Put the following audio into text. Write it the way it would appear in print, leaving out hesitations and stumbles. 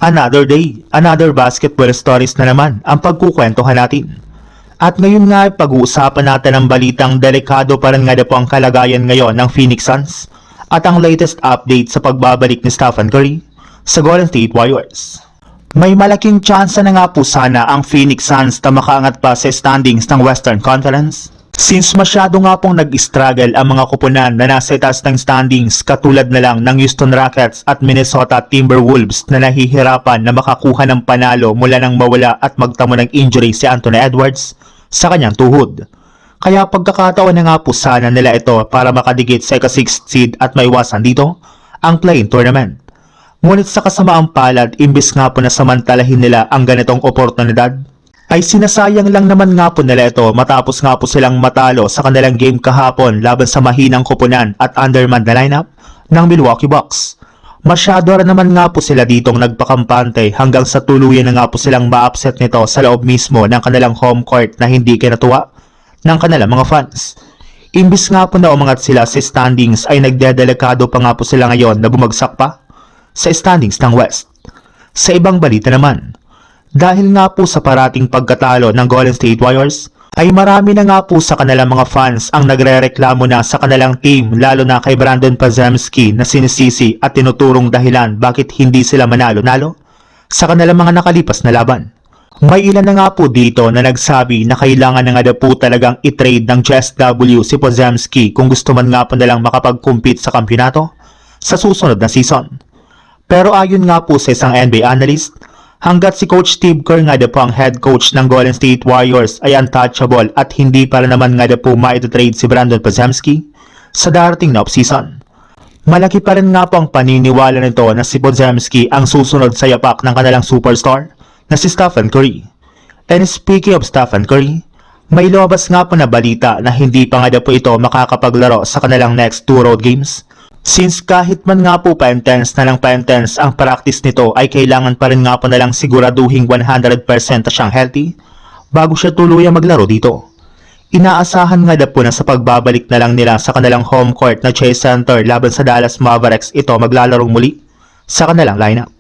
Another day, another basketball stories na naman ang pagkukwentuhan natin. At ngayon nga pag-uusapan natin ang balitang delikado pa rin nga po ang kalagayan ngayon ng Phoenix Suns at ang latest update sa pagbabalik ni Stephen Curry sa Golden State Warriors. May malaking tsansa na nga po sana ang Phoenix Suns na makaangat pa sa standings ng Western Conference. Since masyado nga pong nag-struggle ang mga kupunan na nasa itaas ng standings katulad na lang ng Houston Rockets at Minnesota Timberwolves na nahihirapan na makakuha ng panalo mula nang mawala at magtamo ng injury si Anthony Edwards sa kanyang tuhod. Kaya pagkakataon na nga po sana nila ito para makadikit sa ika-6th seed at maiwasan dito ang play-in tournament. Ngunit sa kasamaang palad, imbis nga po na samantalahin nila ang ganitong oportunidad, ay sinasayang lang naman nga po nila ito matapos nga po silang matalo sa kanilang game kahapon laban sa mahinang kupunan at undermanned na lineup ng Milwaukee Bucks. Masyado rin naman nga po sila ditong nagpakampante hanggang sa tuluyan na nga po silang ma-upset nito sa loob mismo ng kanilang home court na hindi kinatuwa ng kanilang mga fans. Imbis nga po na umangat sila sa standings ay nagdedelikado pa nga po sila ngayon na bumagsak pa sa standings ng West. Sa ibang balita naman, dahil nga po sa parating pagkatalo ng Golden State Warriors, ay marami na nga po sa kanilang mga fans ang nagrereklamo na sa kanilang team lalo na kay Brandon Podziemski na sinisisi at tinuturong dahilan bakit hindi sila manalo-nalo sa kanilang mga nakalipas na laban. May ilan na nga po dito na nagsabi na kailangan na nga na po talagang i-trade ng JSW si Podziemski kung gusto man nga po nalang makapag-compete sa kampyonato sa susunod na season. Pero ayon nga po sa isang NBA analyst, hanggat si Coach Steve Kerr nga po ang head coach ng Golden State Warriors ay untouchable at hindi para naman nga po ma-trade si Brandon Podziemski sa darating na offseason. Malaki pa rin nga po ang paniniwala nito na si Podziemski ang susunod sa yapak ng kanilang superstar na si Stephen Curry. And speaking of Stephen Curry, may lumabas nga po na balita na hindi pa nga po ito makakapaglaro sa kanilang next 2 road games. Since kahit man nga po pa-intense na lang pa-intense ang practice nito ay kailangan pa rin nga po na lang siguraduhing 100% na siyang healthy bago siya tuluyang maglaro dito. Inaasahan nga po na sa pagbabalik na lang nila sa kanilang home court na Chase Center laban sa Dallas Mavericks ito maglalarong muli sa kanilang lineup.